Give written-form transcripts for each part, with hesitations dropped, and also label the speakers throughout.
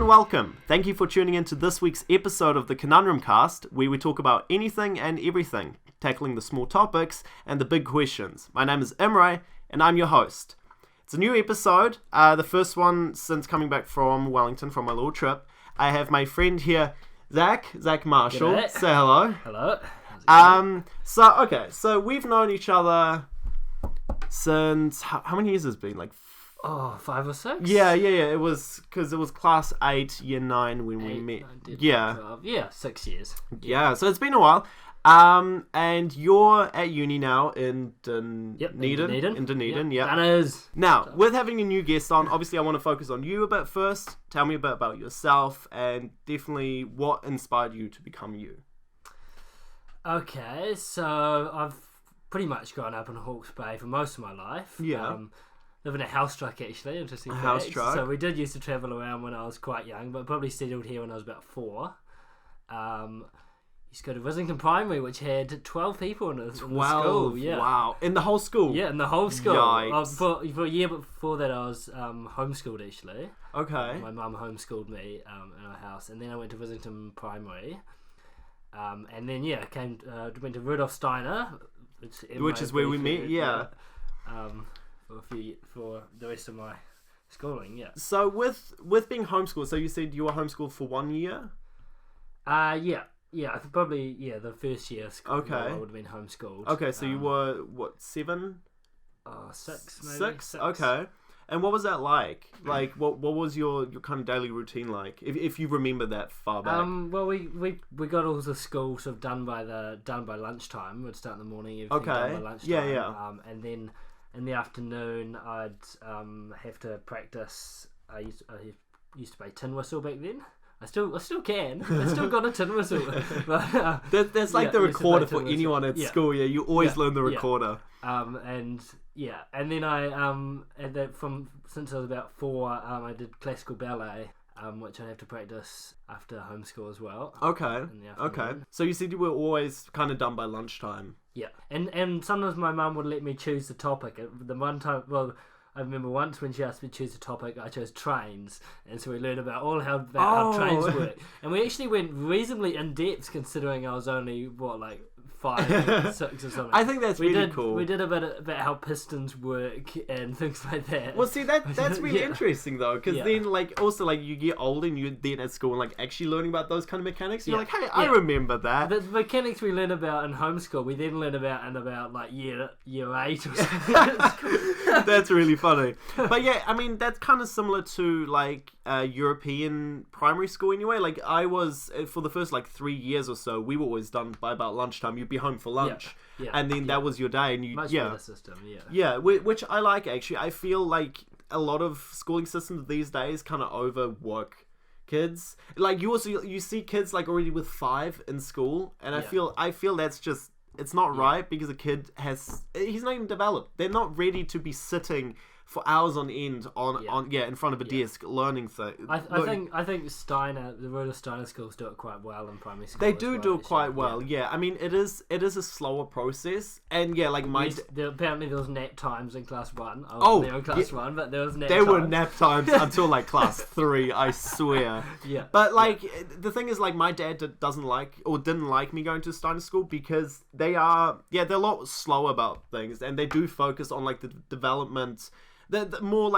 Speaker 1: and welcome. Thank you for tuning in to this week's episode of the Conundrum Cast, where we talk about anything and everything, tackling the small topics and the big questions. My name is Imre, and I'm your host. It's a new episode, the first one since coming back from Wellington from my little trip. I have my friend here, Zach Marshall.
Speaker 2: G'day.
Speaker 1: Say hello.
Speaker 2: Hello.
Speaker 1: So we've known each other since, how many years has it been?
Speaker 2: 5 or 6?
Speaker 1: Yeah. It was class 8, year 9 when we met.
Speaker 2: 9, 10,
Speaker 1: Yeah.
Speaker 2: 12. Yeah, 6 years.
Speaker 1: Yeah, so it's been a while. And you're at uni now in Dunedin. Yeah.
Speaker 2: That is.
Speaker 1: Now, with having a new guest on, obviously I want to focus on you a bit first. Tell me a bit about yourself and definitely what inspired you to become you.
Speaker 2: Okay, so I've pretty much grown up in Hawke's Bay for most of my life.
Speaker 1: Yeah.
Speaker 2: Live in a house truck, actually. Interesting fact.
Speaker 1: House truck.
Speaker 2: So we did used to travel around when I was quite young, but probably settled here when I was about 4. Used to go to Wissington Primary, which had 12 people in the school. Yeah.
Speaker 1: Wow. In the whole school?
Speaker 2: Yeah, in the whole school.
Speaker 1: Yikes.
Speaker 2: For a year before that, I was homeschooled, actually.
Speaker 1: Okay.
Speaker 2: My mum homeschooled me in our house, and then I went to Wissington Primary. And then, went to Rudolf Steiner,
Speaker 1: which is where we met, yeah.
Speaker 2: For the rest of my schooling, yeah.
Speaker 1: So with being homeschooled, so you said you were homeschooled for 1 year?
Speaker 2: Yeah, probably, the first year school,
Speaker 1: okay.
Speaker 2: I would have been homeschooled.
Speaker 1: Okay, so you were, 7?
Speaker 2: 6, maybe.
Speaker 1: 6? Okay. And what was that like? Like, what was your kind of daily routine like, if you remember that far back?
Speaker 2: Well, we got all the school sort of done by lunchtime. We'd start in the morning, everything done by lunchtime.
Speaker 1: Yeah.
Speaker 2: And then in the afternoon, I'd have to practice. I used to play tin whistle back then. I still can. I still got a tin whistle. But,
Speaker 1: that's like the recorder for anyone at school. Yeah, you always learn the recorder.
Speaker 2: And then I since I was about 4, I did classical ballet, which I have to practice after homeschool as well.
Speaker 1: Okay. So you said you were always kind of done by lunchtime.
Speaker 2: Yeah, and sometimes my mum would let me choose the topic. The one time, I remember once when she asked me to choose a topic, I chose trains, and so we learned about how trains work. And we actually went reasonably in depth, considering I was only 5, 6 or something.
Speaker 1: I think that's really cool.
Speaker 2: We did a bit about how pistons work and things like that.
Speaker 1: Well, see, that's really interesting though, because then also you get older and you're then at school and actually learning about those kind of mechanics. You're like, hey, I remember that.
Speaker 2: The mechanics we learn about in homeschool, we then learn about in about year 8 or something.
Speaker 1: That's really funny. But yeah, I mean, that's kind of similar to European primary school anyway. Like I was, for the first 3 years or so, we were always done by about lunchtime. You'd be home for lunch, and then that was your day. And
Speaker 2: much better system,
Speaker 1: which I like actually. I feel like a lot of schooling systems these days kind of overwork kids. Like you see kids already with 5 in school, and I feel that's just, it's not right, because a kid he's not even developed. They're not ready to be sitting for hours on end in front of a desk learning things.
Speaker 2: I think the Rudolf Steiner schools do it quite well in primary school.
Speaker 1: They do it quite well. Yeah, I mean it is a slower process, and
Speaker 2: apparently there was nap times in class 1. I was there in class 1, but there was nap times.
Speaker 1: There were nap times until class 3. I swear.
Speaker 2: Yeah.
Speaker 1: But the thing is, my dad didn't like me going to Steiner school, because they're a lot slower about things, and they do focus on the development. The more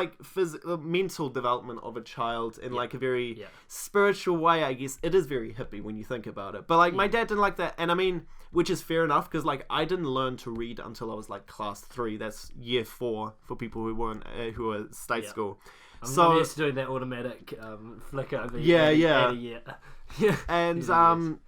Speaker 1: mental development of a child in a very spiritual way, I guess. It is very hippie when you think about it. But my dad didn't like that, and I mean, which is fair enough, because I didn't learn to read until I was class 3. That's year 4 for people who were state school.
Speaker 2: I'm used to doing that automatic flicker over
Speaker 1: And so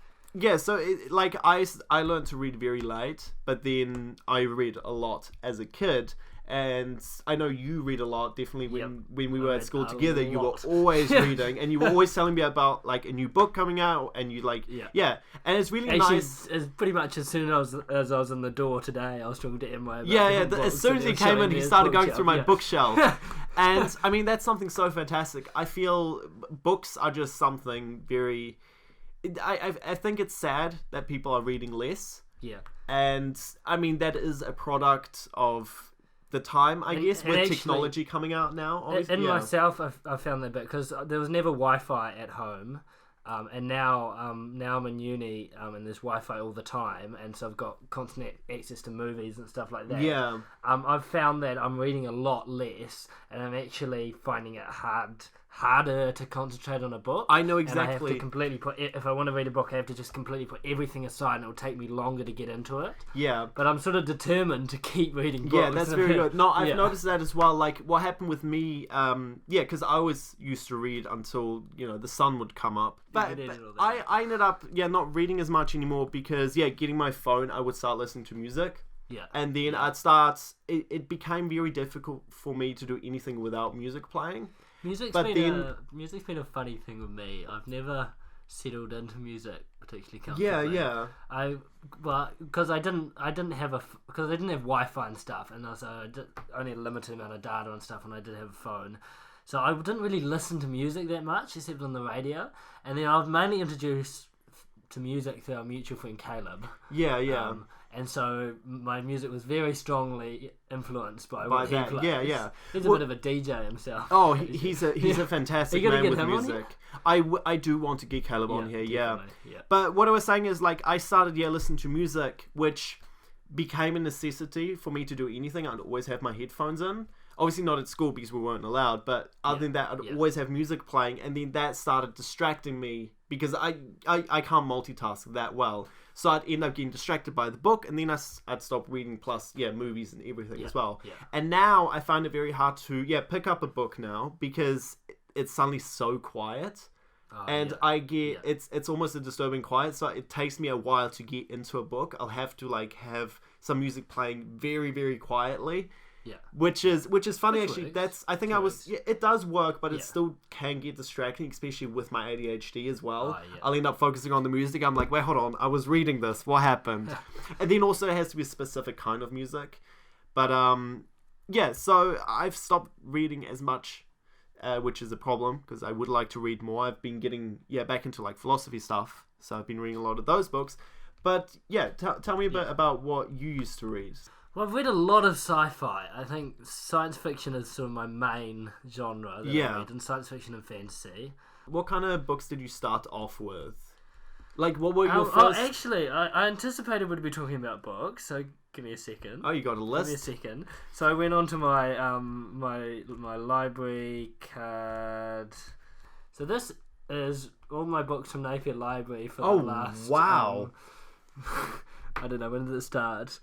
Speaker 1: I learned to read very late, but then I read a lot as a kid. And I know you read a lot, definitely when we were at school together. You were always reading, and you were always telling me about a new book coming out, and you and it's really nice.
Speaker 2: It's pretty much as soon as I was in the door today, I was talking to Emma about
Speaker 1: as soon as he came in, he started going through my bookshelf. And I mean, that's something so fantastic. I feel books are just something very, I think it's sad that people are reading less.
Speaker 2: Yeah.
Speaker 1: And I mean, that is a product of the time, I guess,
Speaker 2: and
Speaker 1: with
Speaker 2: actually,
Speaker 1: technology coming out now. Obviously.
Speaker 2: In myself, I found that bit because there was never Wi-Fi at home. And now I'm in uni, and there's Wi-Fi all the time, and so I've got constant access to movies and stuff like that.
Speaker 1: Yeah.
Speaker 2: I've found that I'm reading a lot less, and I'm actually finding it harder to concentrate on a book.
Speaker 1: I know
Speaker 2: And I have
Speaker 1: exactly.
Speaker 2: to completely if I want to read a book, I have to just completely put everything aside, and it'll take me longer to get into it.
Speaker 1: Yeah.
Speaker 2: But I'm sort of determined to keep reading books.
Speaker 1: Yeah, that's very good. No, I've
Speaker 2: Yeah.
Speaker 1: noticed that as well. Like, what happened with me, because I always used to read until, the sun would come up. But I ended up, not reading as much anymore because, getting my phone, I would start listening to music.
Speaker 2: Yeah.
Speaker 1: And then it became very difficult for me to do anything without music playing.
Speaker 2: Music's been a funny thing with me. I've never settled into music particularly comfortably.
Speaker 1: Yeah.
Speaker 2: Because I didn't have Wi-Fi and stuff, and also I only had a limited amount of data and stuff, and I did have a phone, so I didn't really listen to music that much except on the radio. And then I was mainly introduced to music through our mutual friend Caleb.
Speaker 1: Yeah.
Speaker 2: And so my music was very strongly influenced by what
Speaker 1: that.
Speaker 2: he plays.
Speaker 1: Yeah.
Speaker 2: He's a bit of a DJ himself.
Speaker 1: Oh, he's a fantastic
Speaker 2: You gotta
Speaker 1: man
Speaker 2: get
Speaker 1: with
Speaker 2: him on
Speaker 1: music. I do want to get Caleb on here, yeah.
Speaker 2: Yeah.
Speaker 1: But what I was saying is, like, I started, listening to music, which became a necessity for me to do anything. I'd always have my headphones in. Obviously not at school because we weren't allowed, but other than that, I'd always have music playing, and then that started distracting me because I can't multitask that well. So I'd end up getting distracted by the book, and then I'd stop reading, plus, movies and everything as well.
Speaker 2: Yeah.
Speaker 1: And now I find it very hard to, pick up a book now because it's suddenly so quiet. And I get, it's almost a disturbing quiet, so it takes me a while to get into a book. I'll have to, like, have some music playing very, very quietly.
Speaker 2: Yeah.
Speaker 1: Which is funny,
Speaker 2: Which
Speaker 1: actually.
Speaker 2: works.
Speaker 1: It does work, but it still can get distracting, especially with my ADHD as well. I'll end up focusing on the music. I'm like, wait, hold on, I was reading this. What happened? And then also it has to be a specific kind of music. But so I've stopped reading as much, which is a problem because I would like to read more. I've been getting back into like philosophy stuff, so I've been reading a lot of those books. But tell me a bit about what you used to read.
Speaker 2: Well, I've read a lot of sci-fi. I think science fiction is sort of my main genre that I read, and science fiction and fantasy.
Speaker 1: What kind of books did you start off with? Like, what were your first...
Speaker 2: Oh, actually, I anticipated we'd be talking about books, so give me a second.
Speaker 1: Oh, you got a list?
Speaker 2: Give me a second. So I went on to my my library card. So this is all my books from Napier Library for the last...
Speaker 1: wow.
Speaker 2: I don't know, when did it start?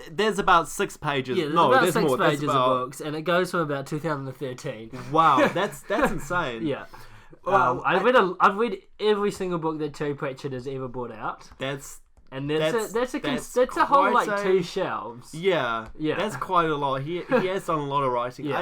Speaker 1: There's about 6 pages.
Speaker 2: Yeah, there's
Speaker 1: more.
Speaker 2: 6 pages of books, and it goes from about 2013.
Speaker 1: Wow, that's insane.
Speaker 2: Yeah. I've read every single book that Terry Pratchett has ever brought out.
Speaker 1: That's
Speaker 2: a whole like 2 shelves.
Speaker 1: Yeah. That's quite a lot. He has done a lot of writing.
Speaker 2: Yeah.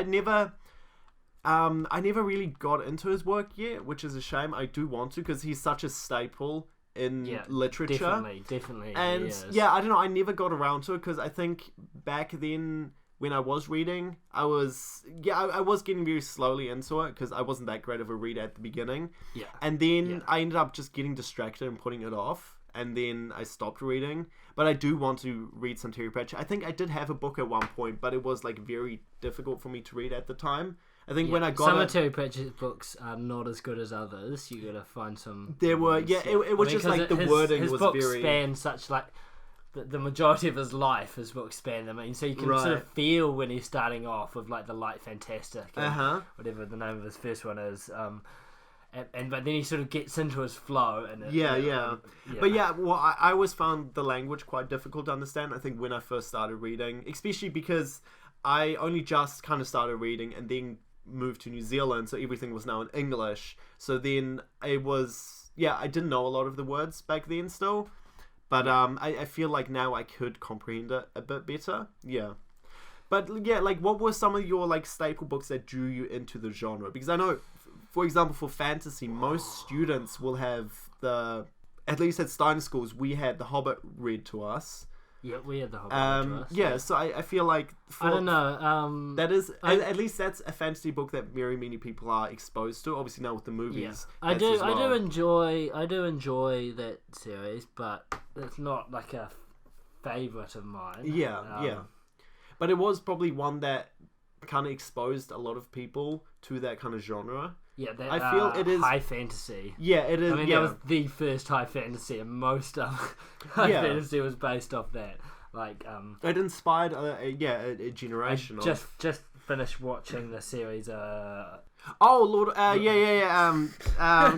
Speaker 1: I never really got into his work yet, which is a shame. I do want to because he's such a staple in literature.
Speaker 2: Definitely.
Speaker 1: And I don't know, I never got around to it because I think back then when I was reading, I was getting very slowly into it because I wasn't that great of a reader at the beginning.
Speaker 2: Yeah.
Speaker 1: And then I ended up just getting distracted and putting it off. And then I stopped reading. But I do want to read some Terry Pratchett. I think I did have a book at one point, but it was like very difficult for me to read at the time. I think when I got
Speaker 2: some of Terry Pratchett's books are not as good as others. You gotta find some.
Speaker 1: There were it was just like the wording was very.
Speaker 2: His books span such like the majority of his life. His books span them, and so you can sort of feel when he's starting off with like the light fantastic, whatever the name of his first one is. But then he sort of gets into his flow and
Speaker 1: But I always found the language quite difficult to understand. I think when I first started reading, especially because I only just kind of started reading and then moved to New Zealand, so everything was now in English. So then it was I didn't know a lot of the words back then still, but I feel like now I could comprehend it a bit better. But like what were some of your like staple books that drew you into the genre? Because I know, for example, for fantasy, most students will have at least at Steiner schools, we had The Hobbit read to us.
Speaker 2: Yeah, we had The Hobbit read to us.
Speaker 1: So I feel like
Speaker 2: I don't know.
Speaker 1: That is at least that's a fantasy book that very many people are exposed to. Obviously now with the movies,
Speaker 2: I do enjoy that series, but it's not like a favorite of mine.
Speaker 1: but it was probably one that kind of exposed a lot of people to that kind of genre.
Speaker 2: Yeah, that,
Speaker 1: I feel it is
Speaker 2: high fantasy.
Speaker 1: Yeah, it is.
Speaker 2: I mean, that was the first high fantasy, and most high fantasy was based off that. Like,
Speaker 1: it inspired a generation.
Speaker 2: Just finished watching the series.
Speaker 1: Oh Lord,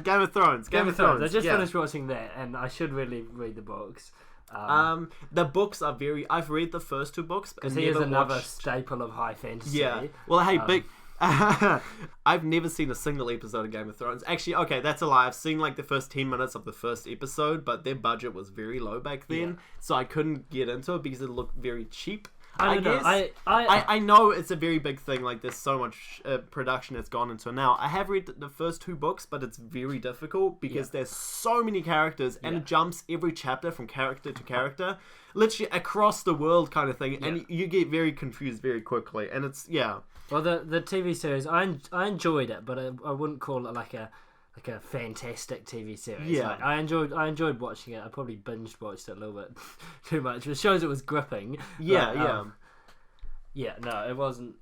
Speaker 1: Game of Thrones. Game of Thrones.
Speaker 2: I just finished watching that, and I should really read the books.
Speaker 1: The books are very. I've read the first 2 books,
Speaker 2: because he is another staple of high fantasy.
Speaker 1: Yeah. Well, hey, big. I've never seen a single episode of Game of Thrones. Actually, okay, that's a lie. I've seen like the first 10 minutes of the first episode, but their budget was very low back then, so I couldn't get into it because it looked very cheap. I guess. I know it's a very big thing. Like, there's so much production that's gone into it now. I have read the first 2 books, but it's very difficult because there's so many characters, and it jumps every chapter from character to character, literally across the world kind of thing, and you get very confused very quickly. And it's
Speaker 2: Well, the TV series, I enjoyed it, but I wouldn't call it like a fantastic TV series.
Speaker 1: Yeah,
Speaker 2: like, I enjoyed watching it. I probably binge watched it a little bit too much. It shows it was gripping. No, it wasn't.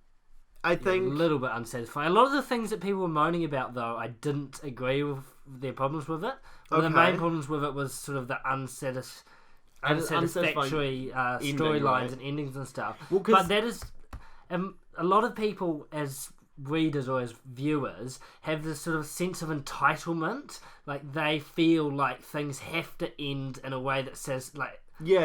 Speaker 1: I think
Speaker 2: a little bit unsatisfying. A lot of the things that people were moaning about, though, I didn't agree with their problems with it. One of the main problems with it was sort of the unsatisfactory storylines and endings and stuff. Well, but that is, a lot of people as readers or as viewers have this sort of sense of entitlement. Like, they feel like things have to end in a way that says like it's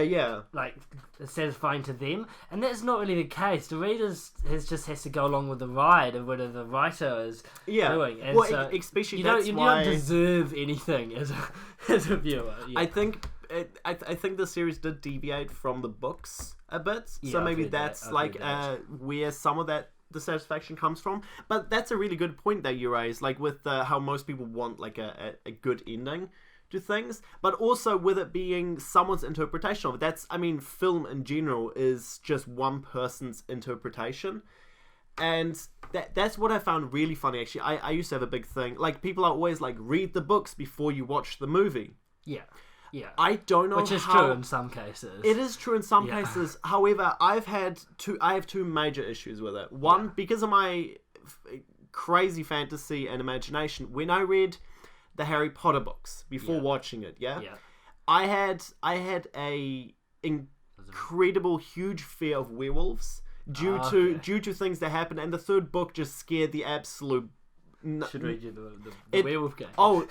Speaker 2: satisfying to them, and that's not really the case. The reader just has to go along with the ride of whatever the writer is doing. And so
Speaker 1: especially
Speaker 2: you don't deserve anything as a viewer.
Speaker 1: I think the series did deviate from the books a bit, so maybe that's where some of that dissatisfaction comes from. But that's a really good point that you raised, like with how most people want like a good ending to things, but also with it being someone's interpretation of it. That's, I mean, film in general is just one person's interpretation, and that's what I found really funny. Actually, I used to have a big thing, like, people are always like, read the books before you watch the movie. Yeah. I don't know,
Speaker 2: which is true in some cases.
Speaker 1: It is true in some cases. However, I have 2 major issues with it. One, because of my crazy fantasy and imagination. When I read the Harry Potter books before watching it, I had a incredible huge fear of werewolves due to things that happened, and the 3rd book just scared the absolute.
Speaker 2: Should read you the werewolf game.
Speaker 1: Oh,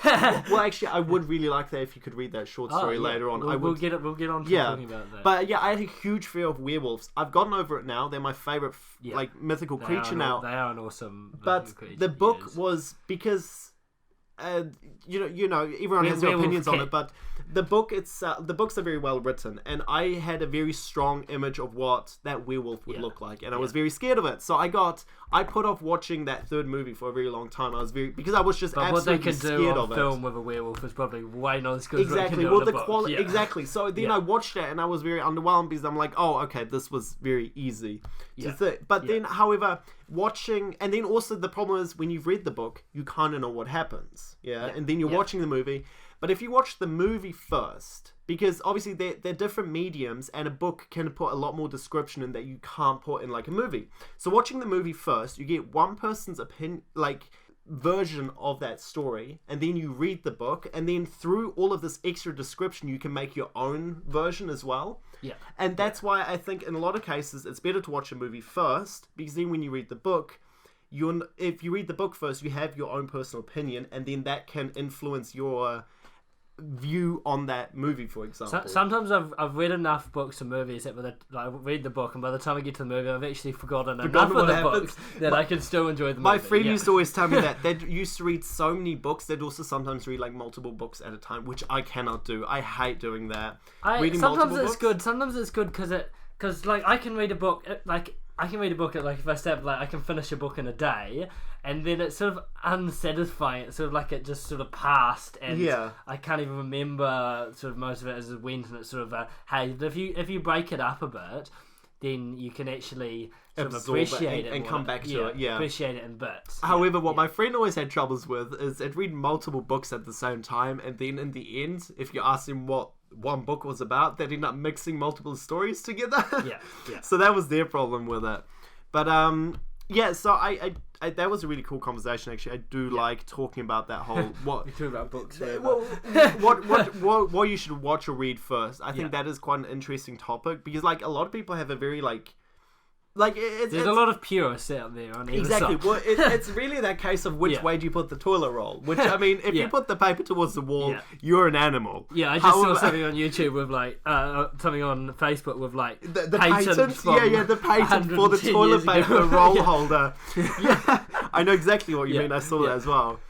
Speaker 1: well, actually, I would really like that if you could read that short story later on.
Speaker 2: We'll get on to talking about that.
Speaker 1: But I had a huge fear of werewolves. I've gotten over it now. They're my favorite like mythical creature now.
Speaker 2: They are an awesome.
Speaker 1: But the book was because. Everyone has their opinions on it, but the books are very well written, and I had a very strong image of what that werewolf would look like, and I was very scared of it. So I put off watching that 3rd movie for a very long time. Because I was just absolutely scared of it.
Speaker 2: What they can do on film with a werewolf is probably way not as good as
Speaker 1: exactly.
Speaker 2: Well, the quality
Speaker 1: exactly. So then I watched it, and I was very underwhelmed because I'm like, oh, okay, this was very easy to think. But then, however, watching, and then also the problem is when you've read the book, you kind of know what happens, and then you're watching the movie. But if you watch the movie first, because obviously they're different mediums, and a book can put a lot more description in that you can't put in like a movie. So watching the movie first, you get one person's opinion, like version of that story, and then you read the book, and then through all of this extra description, you can make your own version as well. And that's why I think in a lot of cases it's better to watch a movie first, because then when you read the book, if you read the book first, you have your own personal opinion, and then that can influence your view on that movie, for example.
Speaker 2: Sometimes I've read enough books and movies that I read the book, and by the time I get to the movie, I've actually forgotten enough of the books that I can still enjoy the movie.
Speaker 1: My friend used to always tell me that they used to read so many books. They'd also sometimes read like multiple books at a time, which I cannot do. I hate doing that.
Speaker 2: Sometimes it's good because like I can read a book if I step, like, I can finish a book in a day, and then it's sort of unsatisfying. It's sort of like it just sort of passed, and I can't even remember sort of most of it as it went, and it's sort of hey, but if you break it up a bit, then you can actually sort of appreciate it
Speaker 1: and come back to it.
Speaker 2: Appreciate it in bits.
Speaker 1: However, what my friend always had troubles with is I'd read multiple books at the same time, and then in the end, if you ask him what one book was about. They ended up mixing multiple stories together.
Speaker 2: Yeah.
Speaker 1: So that was their problem with it. But yeah, so I that was a really cool conversation. Actually, I do like talking about that whole what
Speaker 2: We talk about books.
Speaker 1: what you should watch or read first. I think that is quite an interesting topic because like a lot of people have a very like there's
Speaker 2: a lot of purists out there on either
Speaker 1: exactly.
Speaker 2: side.
Speaker 1: Well, it's really that case of which way do you put the toilet roll. Which I mean, if you put the paper towards the wall, you're an animal.
Speaker 2: Yeah, I just saw something on YouTube with like something on Facebook with like
Speaker 1: the patent. The patent for the toilet paper roll holder. Yeah, I know exactly what you mean. I saw that as well.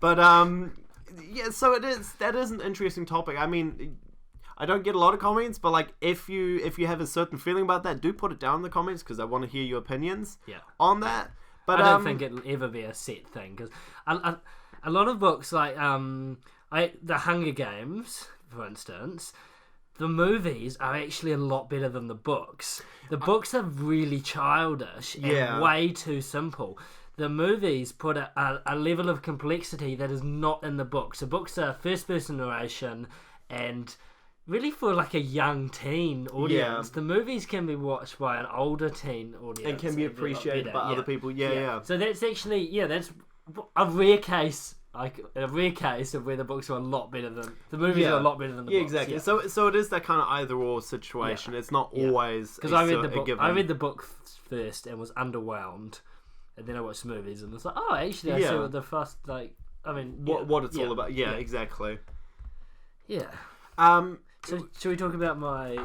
Speaker 1: But yeah, so that is an interesting topic. I mean, I don't get a lot of comments, but like if you have a certain feeling about that, do put it down in the comments because I want to hear your opinions on that. But
Speaker 2: I don't think it'll ever be a set thing because a lot of books like the Hunger Games, for instance, the movies are actually a lot better than the books. The books are really childish and way too simple. The movies put a level of complexity that is not in the books. The books are first-person narration and really for like a young teen audience. The movies can be watched by an older teen audience
Speaker 1: and can be appreciated by other people.
Speaker 2: So that's actually that's a rare case. Like a rare case of where the books are a lot better than the movies are a lot better than the books.
Speaker 1: Exactly. So it is that kind of either or situation. It's not always
Speaker 2: because I read the book. I read the book first and was underwhelmed, and then I watched the movies and it's like, oh, actually, I see what the first
Speaker 1: what it's all about. Yeah, exactly.
Speaker 2: Yeah. So should we talk about my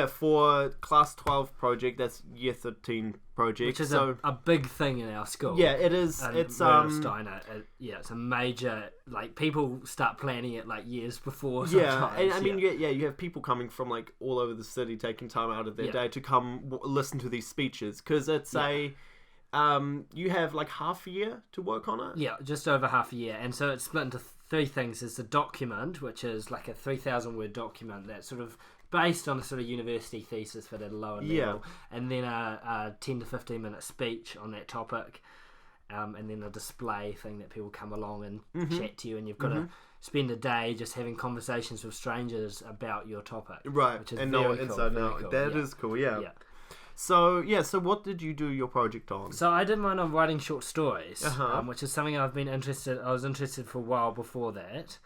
Speaker 1: for class 12 project, that's year 13 project,
Speaker 2: which is a big thing in our school.
Speaker 1: Yeah, it is.
Speaker 2: And
Speaker 1: it's
Speaker 2: Steiner. It's a major, like, people start planning it like years before. Sometimes.
Speaker 1: And I mean, you have people coming from like all over the city taking time out of their day to come listen to these speeches because it's you have like half a year to work on it.
Speaker 2: Yeah, just over half a year, and so it's split into three things. There's the document, which is like a 3,000 word document that's sort of based on a sort of university thesis but at a lower level, and then a 10 to 15 minute speech on that topic, and then a display thing that people come along and chat to you, and you've got to spend a day just having conversations with strangers about your topic.
Speaker 1: Right,
Speaker 2: which is
Speaker 1: and
Speaker 2: very
Speaker 1: no
Speaker 2: cool,
Speaker 1: inside now.
Speaker 2: cool.
Speaker 1: That is cool, yeah. So what did you do your project on?
Speaker 2: So I did mine on writing short stories, which is something I was interested for a while before that.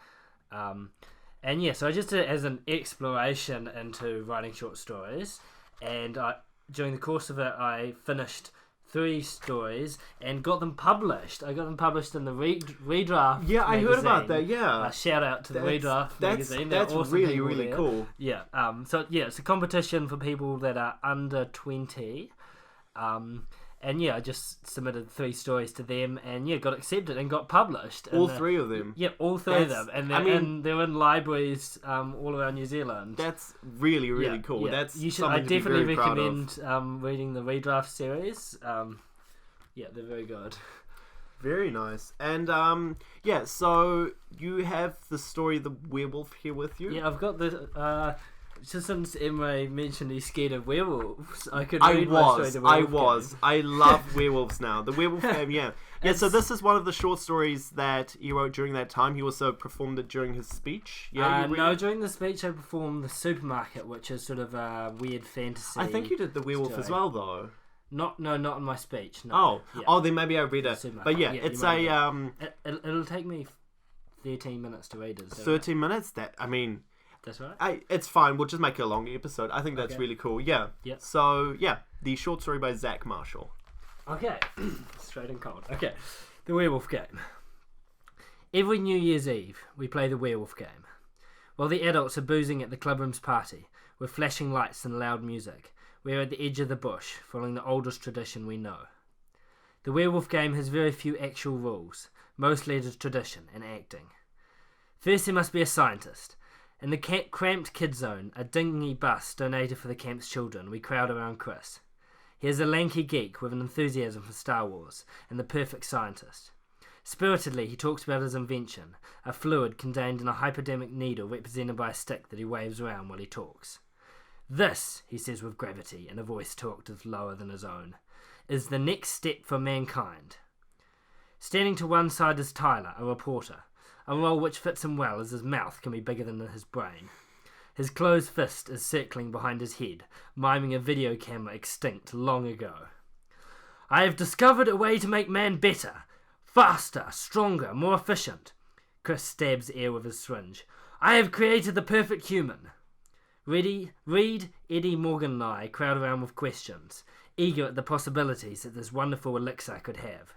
Speaker 2: So I just did it as an exploration into writing short stories, and during the course of it I finished 3 stories and got them published. I got them published in the Redraft magazine.
Speaker 1: I heard about that,
Speaker 2: shout out to the Redraft magazine.
Speaker 1: That's
Speaker 2: awesome,
Speaker 1: really, really cool.
Speaker 2: Yeah. It's a competition for people that are under 20. I just submitted 3 stories to them and got accepted and got published.
Speaker 1: All 3 of them?
Speaker 2: Yeah, all 3 of them. And they're in libraries all around New Zealand.
Speaker 1: That's really, really cool.
Speaker 2: Yeah.
Speaker 1: That's
Speaker 2: I definitely recommend
Speaker 1: of.
Speaker 2: Reading the Redraft series. They're very good.
Speaker 1: Very nice. And so you have the story The Werewolf here with you?
Speaker 2: Yeah, I've got the just since Emre mentioned he's scared of werewolves, I could read my story, The Werewolf Game.
Speaker 1: I love werewolves now. The Werewolf Game, yeah. So this is one of the short stories that he wrote during that time. He also performed it during his speech.
Speaker 2: During the speech I performed The Supermarket, which is sort of a weird fantasy.
Speaker 1: I think you did The Werewolf
Speaker 2: story.
Speaker 1: as well, though.
Speaker 2: Not in my speech. No.
Speaker 1: Then maybe I read it. But it's
Speaker 2: it'll take me 13 minutes to read it.
Speaker 1: 13 minutes?
Speaker 2: That's right.
Speaker 1: It's fine. We'll just make it a long episode. I think that's really cool. Yeah. So, the short story by Zach Marshall.
Speaker 2: Okay. Straight and cold. Okay. The Werewolf Game. Every New Year's Eve, we play the Werewolf Game. While the adults are boozing at the clubroom's party, with flashing lights and loud music, we are at the edge of the bush, following the oldest tradition we know. The Werewolf Game has very few actual rules, mostly just tradition and acting. First, there must be a scientist. In the cramped kid zone, a dingy bus donated for the camp's children, we crowd around Chris. He is a lanky geek with an enthusiasm for Star Wars, and the perfect scientist. Spiritedly, he talks about his invention, a fluid contained in a hypodermic needle represented by a stick that he waves around while he talks. This, he says with gravity, in a voice 2 octaves lower than his own, is the next step for mankind. Standing to one side is Tyler, a reporter. a role which fits him well as his mouth can be bigger than his brain. His closed fist is circling behind his head, miming a video camera extinct long ago. I have discovered a way to make man better, faster, stronger, more efficient. Chris stabs air with his syringe. I have created the perfect human. Reed, Eddie, Morgan and I crowd around with questions, eager at the possibilities that this wonderful elixir could have.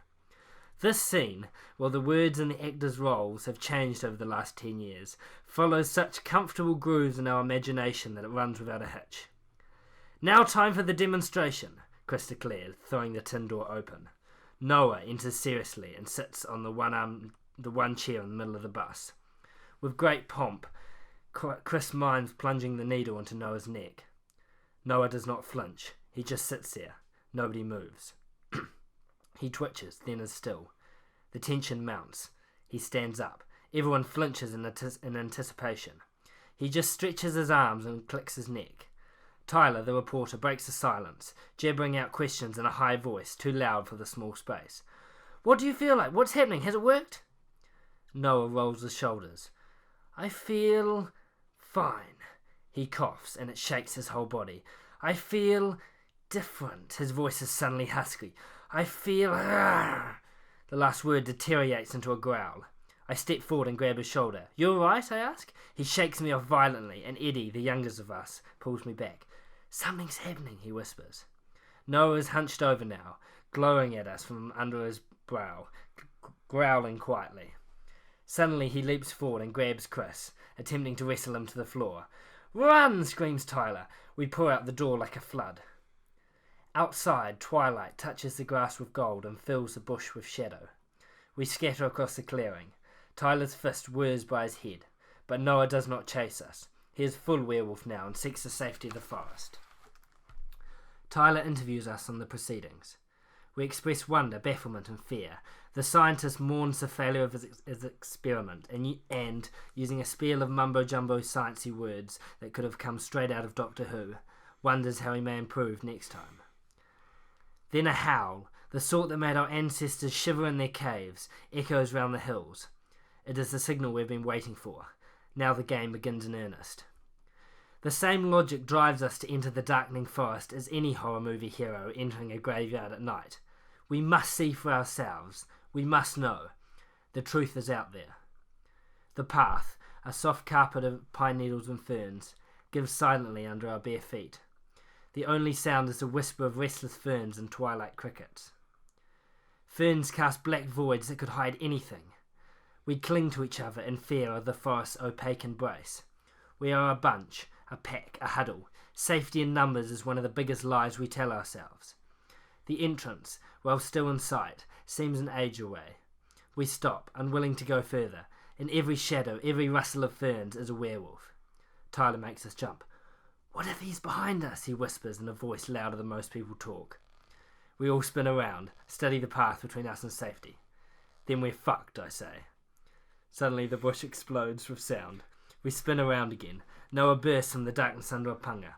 Speaker 2: This scene, while the words and the actors' roles have changed over the last 10 years, follows such comfortable grooves in our imagination that it runs without a hitch. Now time for the demonstration, Chris declared, throwing the tin door open. Noah enters seriously and sits on the one chair in the middle of the bus. With great pomp, Chris mimes plunging the needle into Noah's neck. Noah does not flinch. He just sits there. Nobody moves. He twitches, then is still. The tension mounts. He stands up. Everyone flinches in anticipation. He just stretches his arms and clicks his neck. Tyler, the reporter, breaks the silence, jabbering out questions in a high voice, too loud for the small space. What do you feel like? What's happening? Has it worked? Noah rolls his shoulders. I feel fine. He coughs, and it shakes his whole body. I feel different. His voice is suddenly husky. I feel... The last word deteriorates into a growl. I step forward and grab his shoulder. You alright? I ask. He shakes me off violently, and Eddie, the youngest of us, pulls me back. Something's happening, he whispers. Noah is hunched over now, glowering at us from under his brow, growling quietly. Suddenly he leaps forward and grabs Chris, attempting to wrestle him to the floor. Run! Screams Tyler. We pour out the door like a flood. Outside, twilight touches the grass with gold and fills the bush with shadow. We scatter across the clearing. Tyler's fist whirs by his head, but Noah does not chase us. He is full werewolf now and seeks the safety of the forest. Tyler interviews us on the proceedings. We express wonder, bafflement and fear. The scientist mourns the failure of his experiment and, using a spiel of mumbo-jumbo sciencey words that could have come straight out of Doctor Who, wonders how he may improve next time. Then a howl, the sort that made our ancestors shiver in their caves, echoes round the hills. It is the signal we've been waiting for. Now the game begins in earnest. The same logic drives us to enter the darkening forest as any horror movie hero entering a graveyard at night. We must see for ourselves. We must know. The truth is out there. The path, a soft carpet of pine needles and ferns, gives silently under our bare feet. The only sound is the whisper of restless ferns and twilight crickets. Ferns cast black voids that could hide anything. We cling to each other in fear of the forest's opaque embrace. We are a bunch, a pack, a huddle. Safety in numbers is one of the biggest lies we tell ourselves. The entrance, while still in sight, seems an age away. We stop, unwilling to go further. In every shadow, every rustle of ferns is a werewolf. Tyler makes us jump. What if he's behind us? He whispers in a voice louder than most people talk. We all spin around, study the path between us and safety. Then we're fucked, I say. Suddenly the bush explodes with sound. We spin around again. Noah bursts from the darkness under a punga.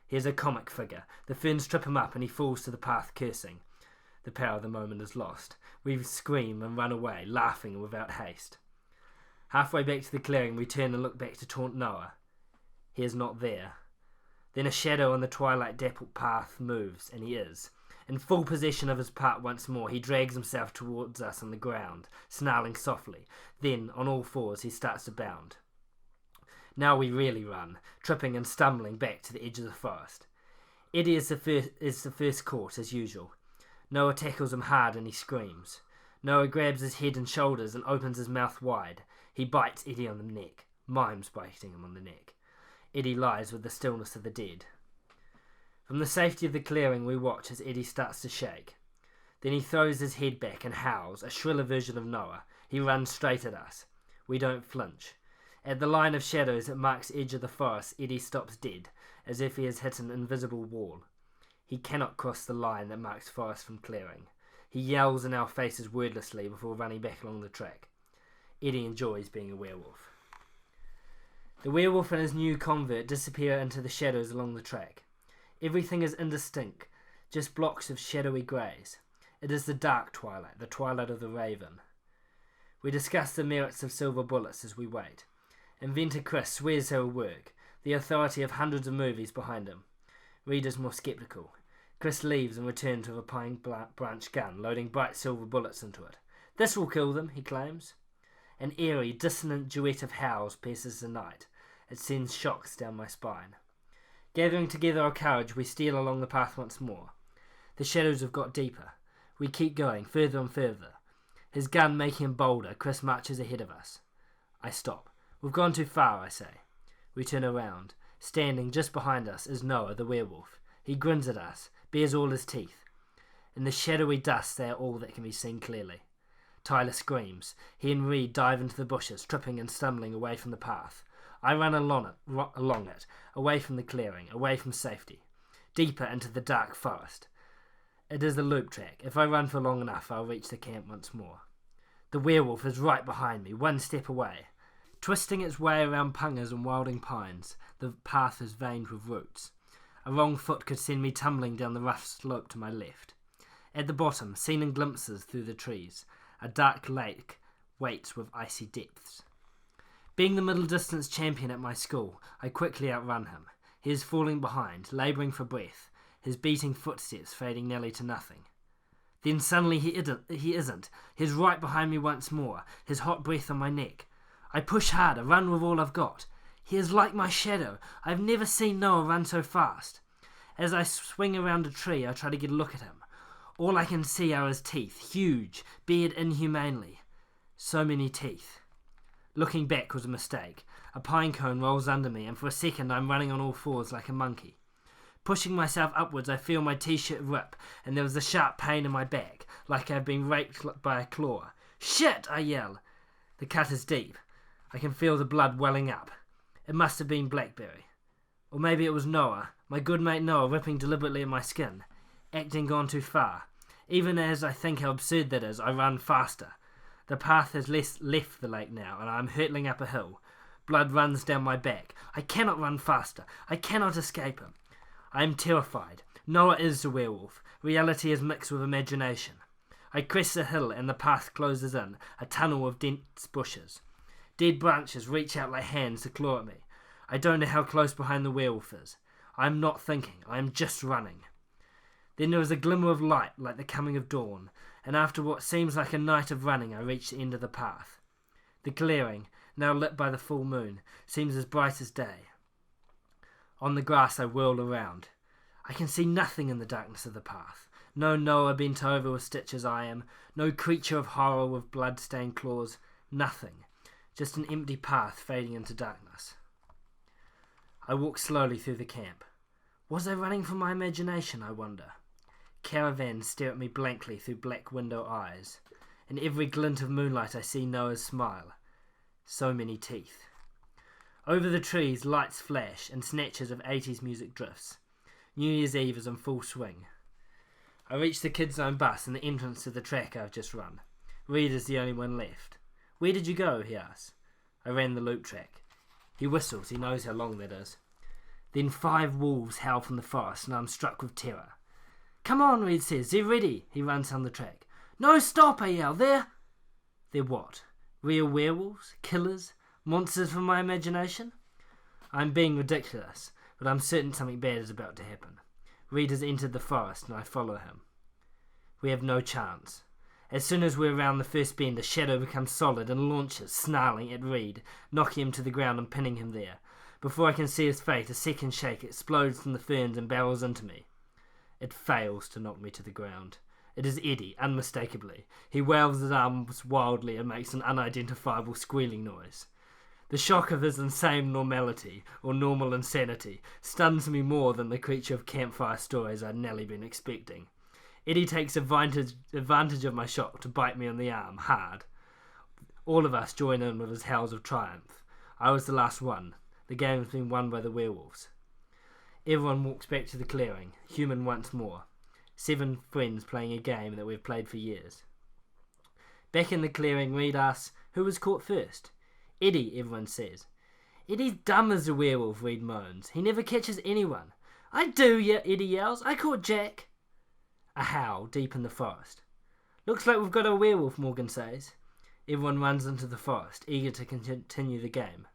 Speaker 2: He is a comic figure. The ferns trip him up and he falls to the path cursing. The power of the moment is lost. We scream and run away, laughing and without haste. Halfway back to the clearing we turn and look back to taunt Noah. He is not there. Then a shadow on the twilight-dappled path moves, and he is. In full possession of his part once more, he drags himself towards us on the ground, snarling softly. Then, on all fours, he starts to bound. Now we really run, tripping and stumbling back to the edge of the forest. Eddie is the first caught, as usual. Noah tackles him hard and he screams. Noah grabs his head and shoulders and opens his mouth wide. He bites Eddie on the neck, mimes biting him on the neck. Eddie lies with the stillness of the dead. From the safety of the clearing we watch as Eddie starts to shake. Then he throws his head back and howls, a shriller version of Noah. He runs straight at us. We don't flinch. At the line of shadows that marks the edge of the forest, Eddie stops dead, as if he has hit an invisible wall. He cannot cross the line that marks forest from clearing. He yells in our faces wordlessly before running back along the track. Eddie enjoys being a werewolf. The werewolf and his new convert disappear into the shadows along the track. Everything is indistinct, just blocks of shadowy greys. It is the dark twilight, the twilight of the raven. We discuss the merits of silver bullets as we wait. Inventor Chris swears they will work, the authority of hundreds of movies behind him. Reader's more sceptical. Chris leaves and returns with a pine branch gun, loading bright silver bullets into it. This will kill them, he claims. An eerie, dissonant duet of howls pierces the night. It sends shocks down my spine. Gathering together our courage, we steal along the path once more. The shadows have got deeper. We keep going, further and further. His gun making him bolder, Chris marches ahead of us. I stop. We've gone too far, I say. We turn around. Standing just behind us is Noah, the werewolf. He grins at us, bares all his teeth. In the shadowy dust they are all that can be seen clearly. Tyler screams. He and Reed dive into the bushes, tripping and stumbling away from the path. I run along it, away from the clearing, away from safety, deeper into the dark forest. It is the loop track. If I run for long enough, I'll reach the camp once more. The werewolf is right behind me, one step away. Twisting its way around pungas and wilding pines, the path is veined with roots. A wrong foot could send me tumbling down the rough slope to my left. At the bottom, seen in glimpses through the trees, a dark lake waits with icy depths. Being the middle distance champion at my school, I quickly outrun him. He is falling behind, labouring for breath, his beating footsteps fading nearly to nothing. Then suddenly he isn't. He's right behind me once more, his hot breath on my neck. I push harder, run with all I've got. He is like my shadow. I've never seen Noah run so fast. As I swing around a tree, I try to get a look at him. All I can see are his teeth, huge, bared inhumanely. So many teeth. Looking back was a mistake. A pine cone rolls under me, and for a second I'm running on all fours like a monkey. Pushing myself upwards, I feel my t-shirt rip, and there was a sharp pain in my back, like I've been raped by a claw. Shit! I yell. The cut is deep. I can feel the blood welling up. It must have been Blackberry. Or maybe it was Noah, my good mate Noah, ripping deliberately at my skin. Acting gone too far. Even as I think how absurd that is, I run faster. The path has left the lake now, and I am hurtling up a hill. Blood runs down my back. I cannot run faster. I cannot escape him. I am terrified. Noah is the werewolf. Reality is mixed with imagination. I crest the hill, and the path closes in, a tunnel of dense bushes. Dead branches reach out like hands to claw at me. I don't know how close behind the werewolf is. I am not thinking. I am just running. Then there is a glimmer of light, like the coming of dawn, and after what seems like a night of running, I reach the end of the path. The clearing, now lit by the full moon, seems as bright as day. On the grass I whirl around. I can see nothing in the darkness of the path. No Noah bent over with stitches I am, no creature of horror with blood-stained claws, nothing. Just an empty path fading into darkness. I walk slowly through the camp. Was I running from my imagination, I wonder? Caravans stare at me blankly through black window eyes. In every glint of moonlight I see Noah's smile. So many teeth. Over the trees lights flash and snatches of 80s music drifts. New Year's Eve is in full swing. I reach the Kids Zone bus and the entrance to the track I've just run. Reed is the only one left. Where did you go? He asks. I ran the loop track. He whistles. He knows how long that is. Then 5 wolves howl from the forest, and I'm struck with terror. Come on, Reed says. They're ready. He runs down the track. No, stop, I yell. They're what? Real werewolves? Killers? Monsters from my imagination? I'm being ridiculous, but I'm certain something bad is about to happen. Reed has entered the forest, and I follow him. We have no chance. As soon as we're around the first bend, a shadow becomes solid and launches, snarling at Reed, knocking him to the ground and pinning him there. Before I can see his fate, a second shake explodes from the ferns and barrels into me. It fails to knock me to the ground. It is Eddie, unmistakably. He waves his arms wildly and makes an unidentifiable squealing noise. The shock of his insane normality, or normal insanity, stuns me more than the creature of campfire stories I'd nearly been expecting. Eddie takes advantage of my shock to bite me on the arm, hard. All of us join in with his howls of triumph. I was the last one. The game has been won by the werewolves. Everyone walks back to the clearing, human once more. 7 friends playing a game that we've played for years. Back in the clearing, Reed asks, who was caught first? Eddie, everyone says. Eddie's dumb as a werewolf, Reed moans. He never catches anyone. I do, Eddie yells. I caught Jack. A howl deep in the forest. Looks like we've got a werewolf, Morgan says. Everyone runs into the forest, eager to continue the game.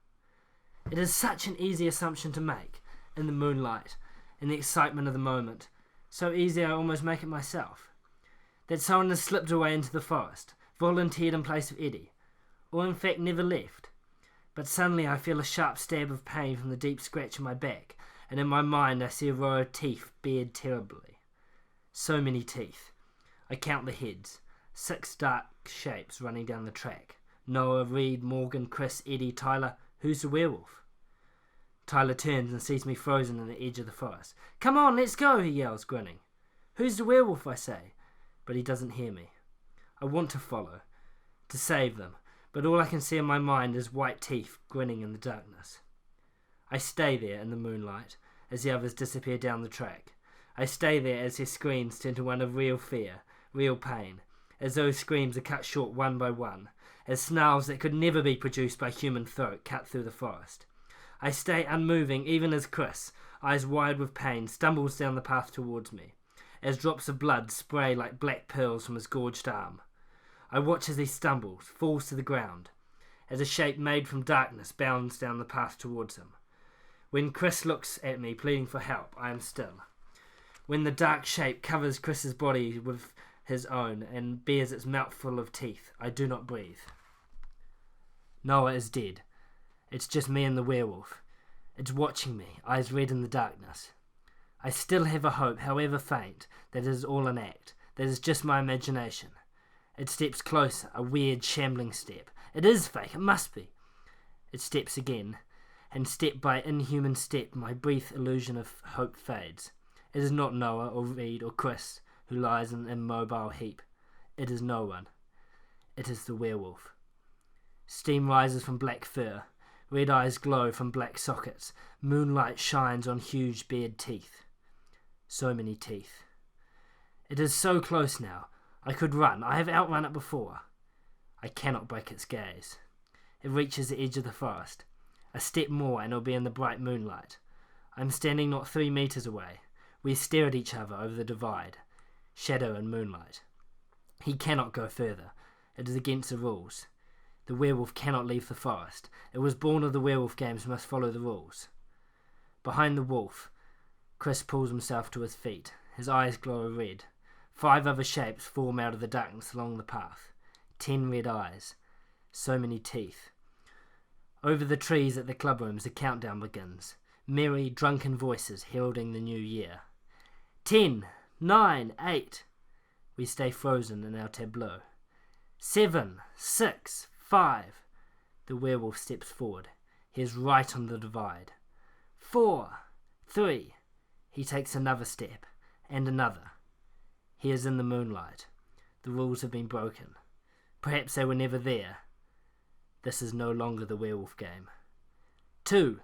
Speaker 2: It is such an easy assumption to make, in the moonlight, in the excitement of the moment. So easy I almost make it myself. That someone has slipped away into the forest, volunteered in place of Eddie, or in fact never left. But suddenly I feel a sharp stab of pain from the deep scratch in my back, and in my mind I see a row of teeth bared terribly. So many teeth. I count the heads. 6 dark shapes running down the track. Noah, Reed, Morgan, Chris, Eddie, Tyler. Who's the werewolf? Tyler turns and sees me frozen in the edge of the forest. "Come on, let's go," he yells, grinning. "Who's the werewolf?" I say, but he doesn't hear me. I want to follow, to save them, but all I can see in my mind is white teeth grinning in the darkness. I stay there in the moonlight as the others disappear down the track. I stay there as their screams turn to one of real fear, real pain, as those screams are cut short one by one, as snarls that could never be produced by human throat cut through the forest. I stay unmoving even as Chris, eyes wide with pain, stumbles down the path towards me, as drops of blood spray like black pearls from his gorged arm. I watch as he stumbles, falls to the ground, as a shape made from darkness bounds down the path towards him. When Chris looks at me pleading for help, I am still. When the dark shape covers Chris's body with his own and bears its mouthful of teeth, I do not breathe. Noah is dead. It's just me and the werewolf. It's watching me, eyes red in the darkness. I still have a hope, however faint, that it is all an act, that it is just my imagination. It steps closer, a weird, shambling step. It is fake, it must be. It steps again, and step by inhuman step my brief illusion of hope fades. It is not Noah or Reed or Chris who lies in an immobile heap. It is no one. It is the werewolf. Steam rises from black fur. Red eyes glow from black sockets. Moonlight shines on huge bared teeth. So many teeth. It is so close now. I could run. I have outrun it before. I cannot break its gaze. It reaches the edge of the forest. A step more and it will be in the bright moonlight. I am standing not 3 meters away. We stare at each other over the divide. Shadow and moonlight. He cannot go further. It is against the rules. The werewolf cannot leave the forest. It was born of the werewolf games, must follow the rules. Behind the wolf, Chris pulls himself to his feet. His eyes glow red. 5 other shapes form out of the darkness along the path. 10 red eyes. So many teeth. Over the trees at the clubrooms, the countdown begins. Merry, drunken voices heralding the new year. 10, 9, 8. We stay frozen in our tableau. 7, 6, 5. The werewolf steps forward. He is right on the divide. 4, 3. He takes another step, and another. He is in the moonlight. The rules have been broken. Perhaps they were never there. This is no longer the werewolf game. 2.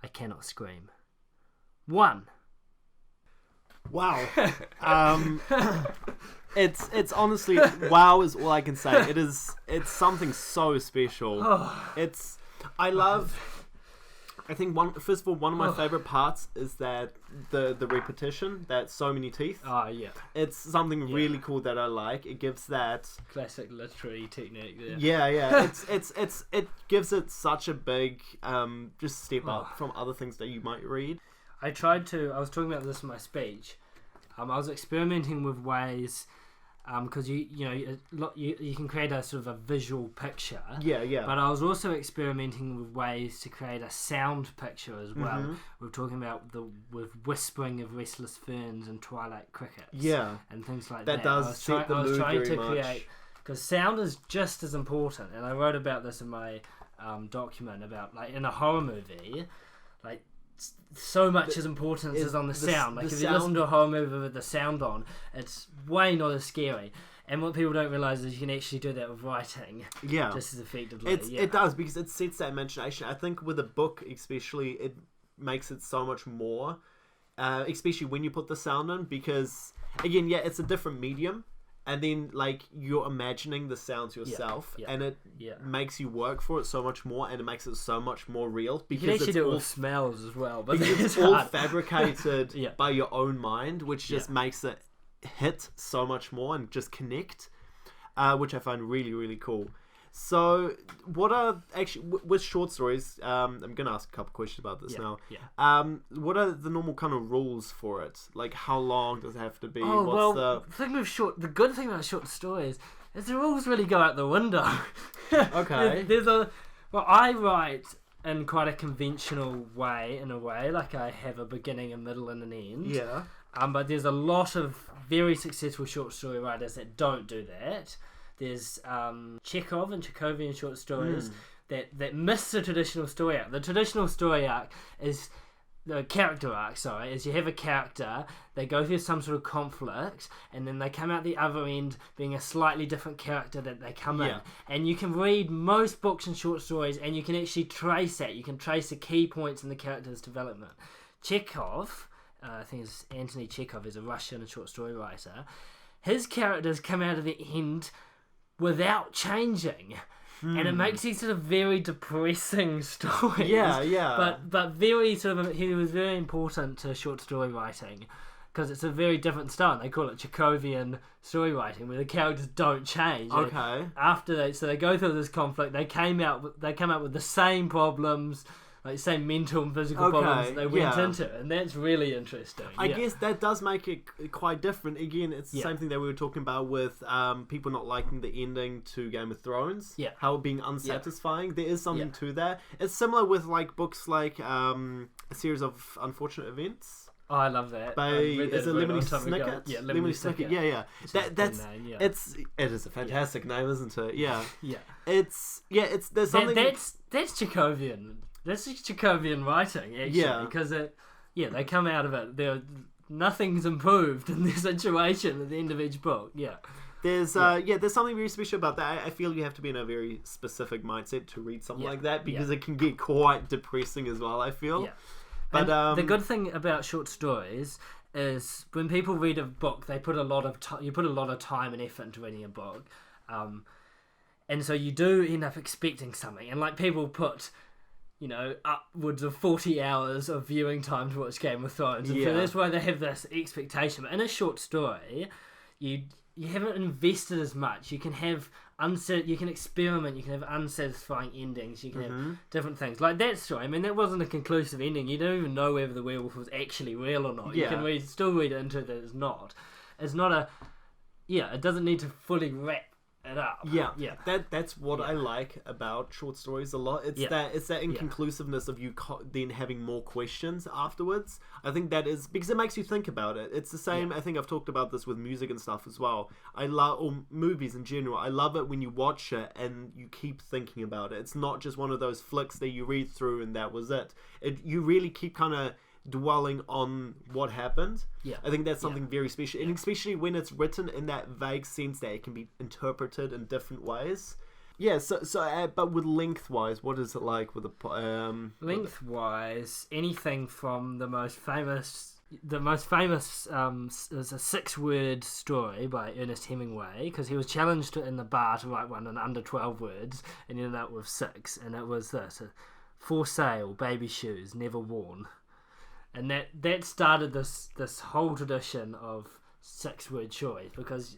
Speaker 2: I cannot scream. 1.
Speaker 1: Wow. It's honestly, wow is all I can say. It's something so special. I think first of all, one of my favorite parts is that the repetition, that so many teeth.
Speaker 2: Yeah.
Speaker 1: It's something really cool that I like. It gives that
Speaker 2: classic literary technique there.
Speaker 1: Yeah. It gives it such a big just step up from other things that you might read.
Speaker 2: I was talking about this in my speech. I was experimenting with ways, because you can create a sort of a visual picture.
Speaker 1: Yeah.
Speaker 2: But I was also experimenting with ways to create a sound picture as well.
Speaker 1: Mm-hmm.
Speaker 2: We were talking about with whispering of restless ferns and twilight crickets.
Speaker 1: Yeah.
Speaker 2: And things like that.
Speaker 1: That does set the mood very much. Create,
Speaker 2: because sound is just as important. And I wrote about this in my document about, like, in a horror movie, like, so much as importance is on the sound. Like, if you listen to a horror movie with the sound on, it's way not as scary. And what people don't realise is you can actually do that with writing.
Speaker 1: Yeah.
Speaker 2: Just as effectively.
Speaker 1: It does, because it sets that imagination. I think with a book especially, it makes it so much more. Especially when you put the sound in, because, again, it's a different medium. And then, like, you're imagining the sounds yourself, and it makes you work for it so much more, and it makes it so much more real. Because
Speaker 2: you can actually do it with smells as well, but
Speaker 1: it's all fabricated by your own mind, which just makes it hit so much more and just connect, which I find really, really cool. So, what are actually with short stories? I'm gonna ask a couple questions about this now.
Speaker 2: Yeah.
Speaker 1: What are the normal kind of rules for it? Like, how long does it have to be?
Speaker 2: The good thing about short stories is the rules really go out the window.
Speaker 1: Okay.
Speaker 2: I write in quite a conventional way, in a way, like I have a beginning, a middle, and an end.
Speaker 1: Yeah.
Speaker 2: But there's a lot of very successful short story writers that don't do that. There's Chekhov and Chekhovian short stories that miss the traditional story arc. The traditional story arc is the character arc, is you have a character, they go through some sort of conflict, and then they come out the other end being a slightly different character that they come in. And you can read most books and short stories, and you can actually trace that. You can trace the key points in the character's development. Chekhov, I think it's Anthony Chekhov, is a Russian short story writer. His characters come out of the end without changing. And it makes these sort of very depressing stories.
Speaker 1: Yeah.
Speaker 2: But very sort of, he was very important to short story writing because it's a very different style. They call it Chekhovian story writing, where the characters don't change.
Speaker 1: Okay.
Speaker 2: They go through this conflict. They come out with the same problems, like same mental and physical problems they went into, and that's really interesting.
Speaker 1: I guess that does make it quite different. Again, it's the same thing that we were talking about with people not liking the ending to Game of Thrones.
Speaker 2: Yeah.
Speaker 1: How it being unsatisfying. There is something to that. It's similar with like books like a series of unfortunate events.
Speaker 2: Oh, I love that.
Speaker 1: Is it Lemony Snicket?
Speaker 2: Yeah, Lemony Snicket.
Speaker 1: Yeah. It is a fantastic name, isn't it? Yeah. There's something
Speaker 2: that's Chekhovian. That's Chekhovian writing, actually, because they come out of it. Nothing's improved in their situation at the end of each book. Yeah.
Speaker 1: There's something very special about that. I feel you have to be in a very specific mindset to read something like that because it can get quite depressing as well, I feel.
Speaker 2: Yeah.
Speaker 1: But
Speaker 2: the good thing about short stories is when people read a book, they put a lot of you put a lot of time and effort into reading a book, and so you do end up expecting something. And like people put, upwards of 40 hours of viewing time to watch Game of Thrones. And so that's why they have this expectation. But in a short story, you haven't invested as much. You can have you can experiment. You can have unsatisfying endings. You can have different things. Like that story. I mean, that wasn't a conclusive ending. You don't even know whether the werewolf was actually real or not. You can still read into it that it's not. It's not a... Yeah, it doesn't need to fully wrap it up. Yeah.
Speaker 1: That's what I like about short stories a lot. It's that inconclusiveness of you then having more questions afterwards. I think that is because it makes you think about it. It's the same. I think I've talked about this with music and stuff as well. Or movies in general. I love it when you watch it and you keep thinking about it. It's not just one of those flicks that you read through and that was it. You really keep kind of dwelling on what happened. I think that's something very special, and especially when it's written in that vague sense that it can be interpreted in different ways. But with lengthwise, what is it like with the
Speaker 2: lengthwise? Anything from the most famous is a 6-word story by Ernest Hemingway, because he was challenged in the bar to write one in under 12 words and ended up with 6, and it was this: for sale, baby shoes, never worn. And that started this whole tradition of 6-word stories, because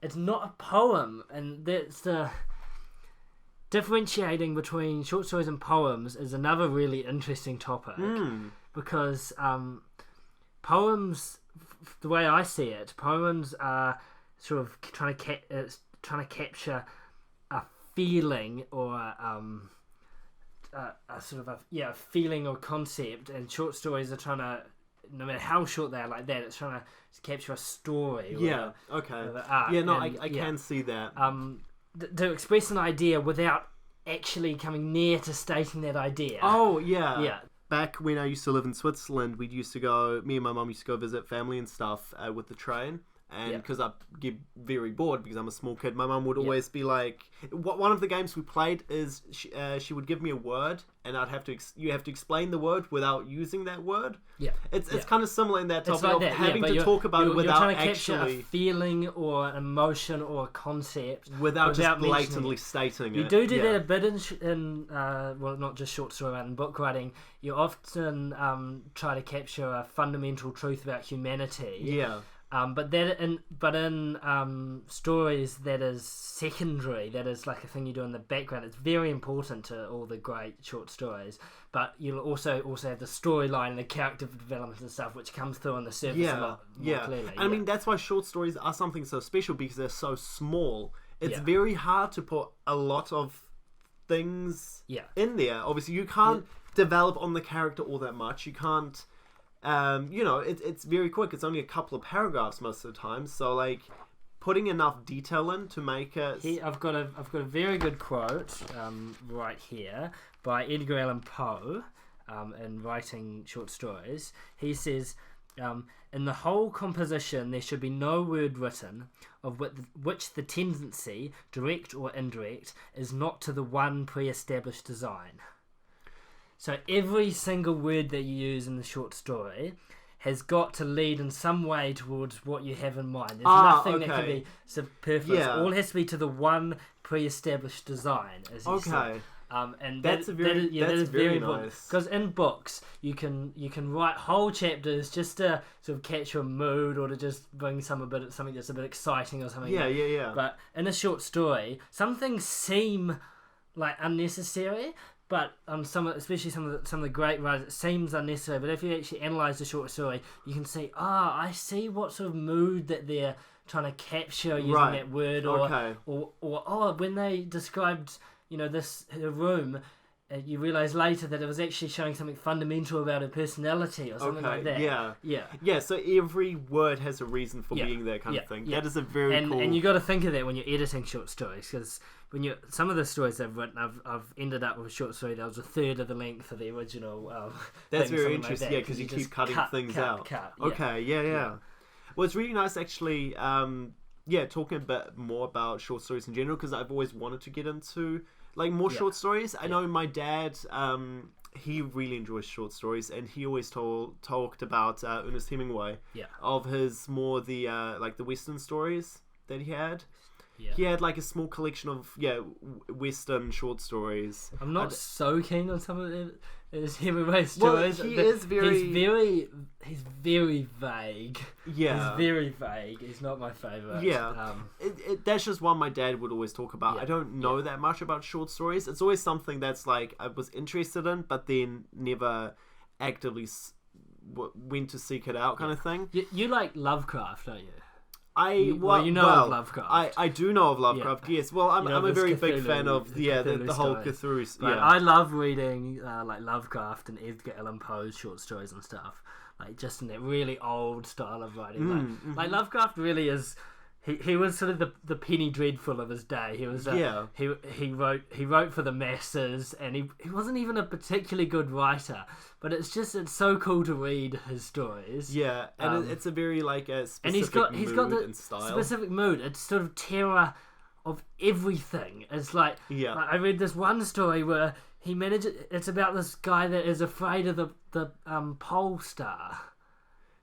Speaker 2: it's not a poem, and that's the differentiating between short stories and poems is another really interesting topic, because poems, the way I see it, poems are sort of trying to capture a feeling or a sort of a feeling or concept, and short stories are trying to, no matter how short they are like that, it's trying to capture a story.
Speaker 1: I can see that.
Speaker 2: To express an idea without actually coming near to stating that idea.
Speaker 1: Back when I used to live in Switzerland, me and my mum used to go visit family and stuff with the train. And because I get very bored because I'm a small kid, my mum would always be like, one of the games we played is she would give me a word, and you have to explain the word without using that word. It's kind of similar in that topic of having to talk about it without
Speaker 2: actually capture a feeling or an emotion or a concept
Speaker 1: without just blatantly stating it.
Speaker 2: You do that a bit in not just short story writing, book writing. You often try to capture a fundamental truth about humanity. But in stories that is secondary, that is like a thing you do in the background. It's very important to all the great short stories. But you'll also have the storyline and the character development and stuff, which comes through on the surface a lot more clearly.
Speaker 1: And I mean, that's why short stories are something so special, because they're so small. It's very hard to put a lot of things in there. Obviously, you can't develop on the character all that much. You can't. It's very quick. It's only a couple of paragraphs most of the time. So like putting enough detail in to make it.
Speaker 2: Here, I've got a very good quote right here by Edgar Allan Poe in writing short stories. He says, "In the whole composition, there should be no word written of which the tendency, direct or indirect, is not to the one pre-established design." So every single word that you use in the short story has got to lead in some way towards what you have in mind. There's nothing that can be superfluous.
Speaker 1: Yeah.
Speaker 2: All has to be to the one pre-established design, as you said. And
Speaker 1: that's very nice.
Speaker 2: Because in books, you can write whole chapters just to sort of catch your mood or to just bring something that's a bit exciting or something.
Speaker 1: Yeah.
Speaker 2: But in a short story, some things seem like unnecessary. But especially some of the great writers, it seems unnecessary. But if you actually analyse the short story, you can see, I see what sort of mood that they're trying to capture using that word, or when they described, this her room, you realise later that it was actually showing something fundamental about her personality or something like that.
Speaker 1: Yeah. So every word has a reason for being there, kind of thing. That is a very cool.
Speaker 2: And you got to think of that when you're editing short stories, because some of the stories I've written, I've ended up with a short story that was a third of the length of the original.
Speaker 1: That's very interesting, because you keep cutting things out. Yeah. Well, it's really nice actually. Talking a bit more about short stories in general, because I've always wanted to get into like more short stories. I know my dad, he really enjoys short stories, and he always talked about Ernest Hemingway. Of his more the Western stories that he had. He had like a small collection of Western short stories.
Speaker 2: I'm not so keen on some of his Hemingway stories.
Speaker 1: Well, he's very
Speaker 2: vague.
Speaker 1: Yeah,
Speaker 2: he's very vague. He's not my favourite.
Speaker 1: Yeah, that's just one my dad would always talk about. I don't know that much about short stories. It's always something that's like I was interested in, but then never actively went to seek it out, kind of thing.
Speaker 2: You like Lovecraft, don't you?
Speaker 1: Of Lovecraft. I do know of Lovecraft. Yes. Well, I'm a very big fan of the whole Cthulhu.
Speaker 2: But I love reading like Lovecraft and Edgar Allan Poe's short stories and stuff. Like just in that really old style of writing. Like Lovecraft really is. He was sort of the Penny Dreadful of his day. He was he wrote for the masses, and he wasn't even a particularly good writer. But it's so cool to read his stories.
Speaker 1: Yeah, and it's a very like a specific
Speaker 2: he's got the
Speaker 1: style.
Speaker 2: Specific mood. It's sort of terror of everything. It's like I read this one story where he manages. It's about this guy that is afraid of the pole star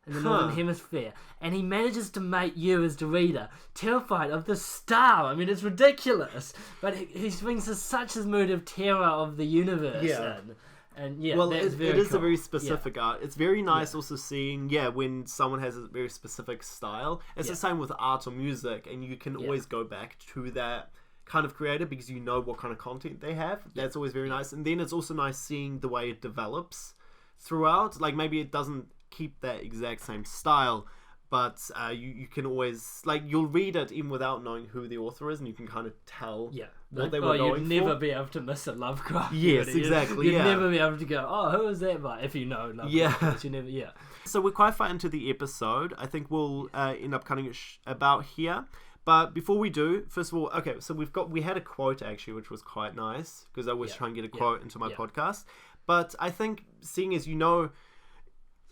Speaker 2: in the Northern Hemisphere, and he manages to make you as the reader terrified of the star. I mean, it's ridiculous, but he brings us such a mood of terror of the universe in. And
Speaker 1: it is a very specific art. It's very nice also seeing when someone has a very specific style. It's the same with art or music, and you can always go back to that kind of creator because you know what kind of content they have. That's always very nice. And then it's also nice seeing the way it develops throughout. Like maybe it doesn't keep that exact same style, but you can always you'll read it even without knowing who the author is, and you can kind of tell what they were going for.
Speaker 2: You'd never be able to miss a Lovecraft.
Speaker 1: Yes, exactly.
Speaker 2: You'd never be able to go, who is that by? If you know Lovecraft, you never.
Speaker 1: So we're quite far into the episode. I think we'll end up cutting it about here. But before we do, first of all, okay, so we had a quote actually, which was quite nice because I always try and get a quote into my podcast. But I think seeing as you know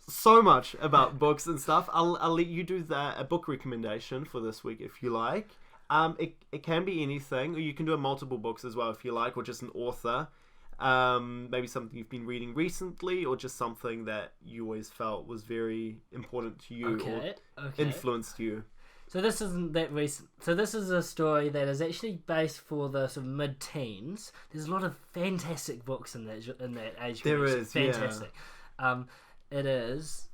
Speaker 1: so much about books and stuff, I'll let you do a book recommendation for this week if you like. It can be anything, or you can do multiple books as well if you like, or just an author. Maybe something you've been reading recently, or just something that you always felt was very important to you or influenced you.
Speaker 2: So this isn't that recent. So this is a story that is actually based for the sort of mid-teens. There's a lot of fantastic books in that age group.
Speaker 1: There is,
Speaker 2: fantastic. It is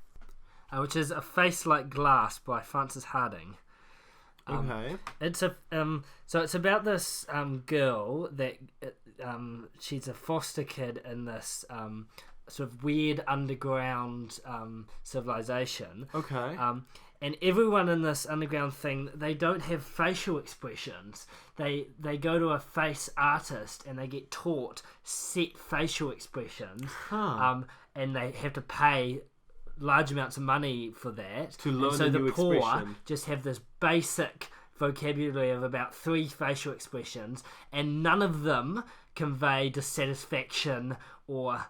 Speaker 2: which is A Face Like Glass by Frances Harding.
Speaker 1: Okay.
Speaker 2: It's so it's about this girl that she's a foster kid in this sort of weird underground civilization.
Speaker 1: Okay.
Speaker 2: And everyone in this underground thing, they don't have facial expressions. They go to a face artist and they get taught set facial expressions. And they have to pay large amounts of money for that.
Speaker 1: To learn
Speaker 2: and so
Speaker 1: a
Speaker 2: the
Speaker 1: new
Speaker 2: poor
Speaker 1: expression.
Speaker 2: just have this basic vocabulary of about 3 facial expressions, and none of them convey dissatisfaction or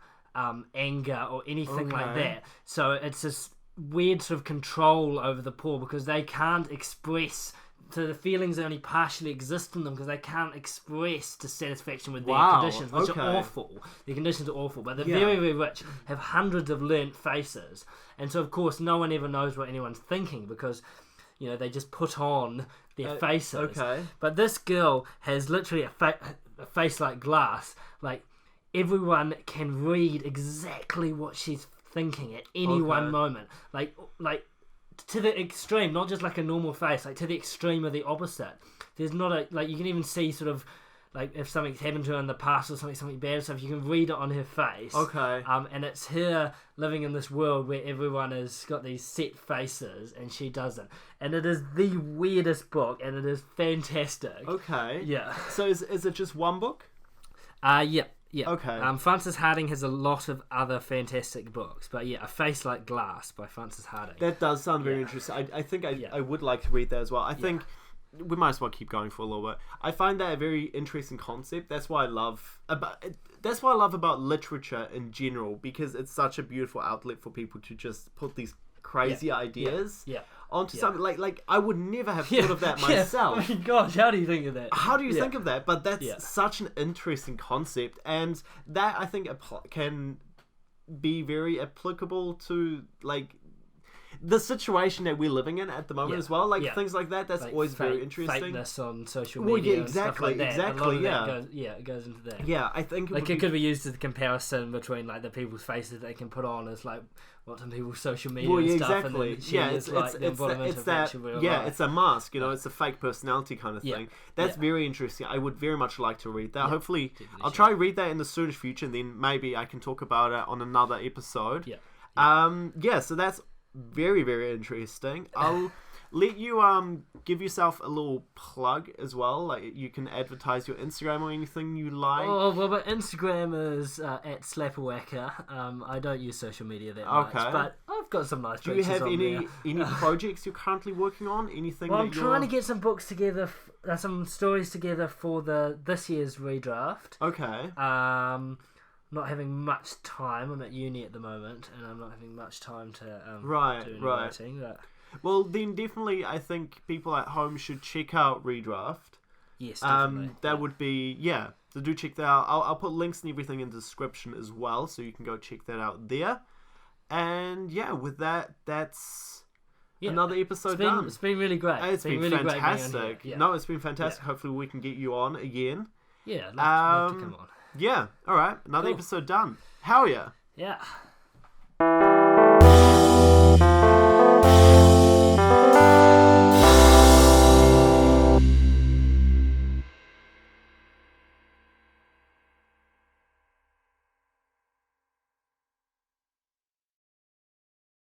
Speaker 2: anger or anything like that. So it's this weird sort of control over the poor because they can't express. So the feelings only partially exist in them because they can't express dissatisfaction with their conditions, which are awful. Their conditions are awful, but the very, very rich have hundreds of learnt faces. And so, of course, no one ever knows what anyone's thinking because, you know, they just put on their faces.
Speaker 1: Okay.
Speaker 2: But this girl has literally a face like glass. Like, everyone can read exactly what she's thinking at any one moment. Like to the extreme, not just like a normal face, like to the extreme of the opposite. There's not a, like, you can even see sort of, like, if something's happened to her in the past or something bad or stuff, you can read it on her face.
Speaker 1: Okay.
Speaker 2: And it's her living in this world where everyone has got these set faces and she doesn't. And it is the weirdest book and it is fantastic.
Speaker 1: Okay.
Speaker 2: Yeah.
Speaker 1: So is it just one book?
Speaker 2: Yeah. Yeah.
Speaker 1: Okay.
Speaker 2: Frances Harding has a lot of other fantastic books, but yeah, A Face Like Glass by Frances Harding.
Speaker 1: That does sound very interesting. I think I would like to read that as well. I think we might as well keep going for a little bit. I find that a very interesting concept. That's why I love about literature in general, because it's such a beautiful outlet for people to just put these crazy ideas onto something. Like I would never have thought of that myself.
Speaker 2: Oh my gosh, how do you think of that?
Speaker 1: How do you think of that? But that's such an interesting concept, and that I think can be very applicable to like the situation that we're living in at the moment as well. Like things like that. That's like always very interesting.
Speaker 2: Fakeness on social media.
Speaker 1: Exactly.
Speaker 2: It goes into that.
Speaker 1: Yeah, I think
Speaker 2: it could be used as a comparison between like the people's faces they can put on as like what's on people's social media and stuff.
Speaker 1: Exactly.
Speaker 2: And then it's
Speaker 1: a mask. You know, it's a fake personality kind of thing. That's very interesting. I would very much like to read that. Hopefully, I'll try to read that in the soonish future, and then maybe I can talk about it on another episode. So that's very, very interesting. I'll let you give yourself a little plug as well. Like you can advertise your Instagram or anything you like.
Speaker 2: Oh well, but Instagram is at Slapperwacker. I don't use social media that much, but I've got some nice pictures.
Speaker 1: Do you have any projects you're currently working on? Anything?
Speaker 2: Well, I'm trying to get some books together, some stories together for this year's redraft.
Speaker 1: Okay.
Speaker 2: Not having much time. I'm at uni at the moment, and I'm not having much time to do any writing. But...
Speaker 1: Well, then definitely, I think people at home should check out Redraft.
Speaker 2: Yes, definitely.
Speaker 1: That would be So do check that out. I'll put links and everything in the description as well, so you can go check that out there. And with that, that's another episode done.
Speaker 2: It's been really great.
Speaker 1: It's been
Speaker 2: really
Speaker 1: fantastic.
Speaker 2: Great
Speaker 1: No, it's been fantastic. Hopefully, we can get you on again.
Speaker 2: Yeah, love to come on.
Speaker 1: Yeah, alright. Another episode done. Hell yeah.
Speaker 2: Yeah.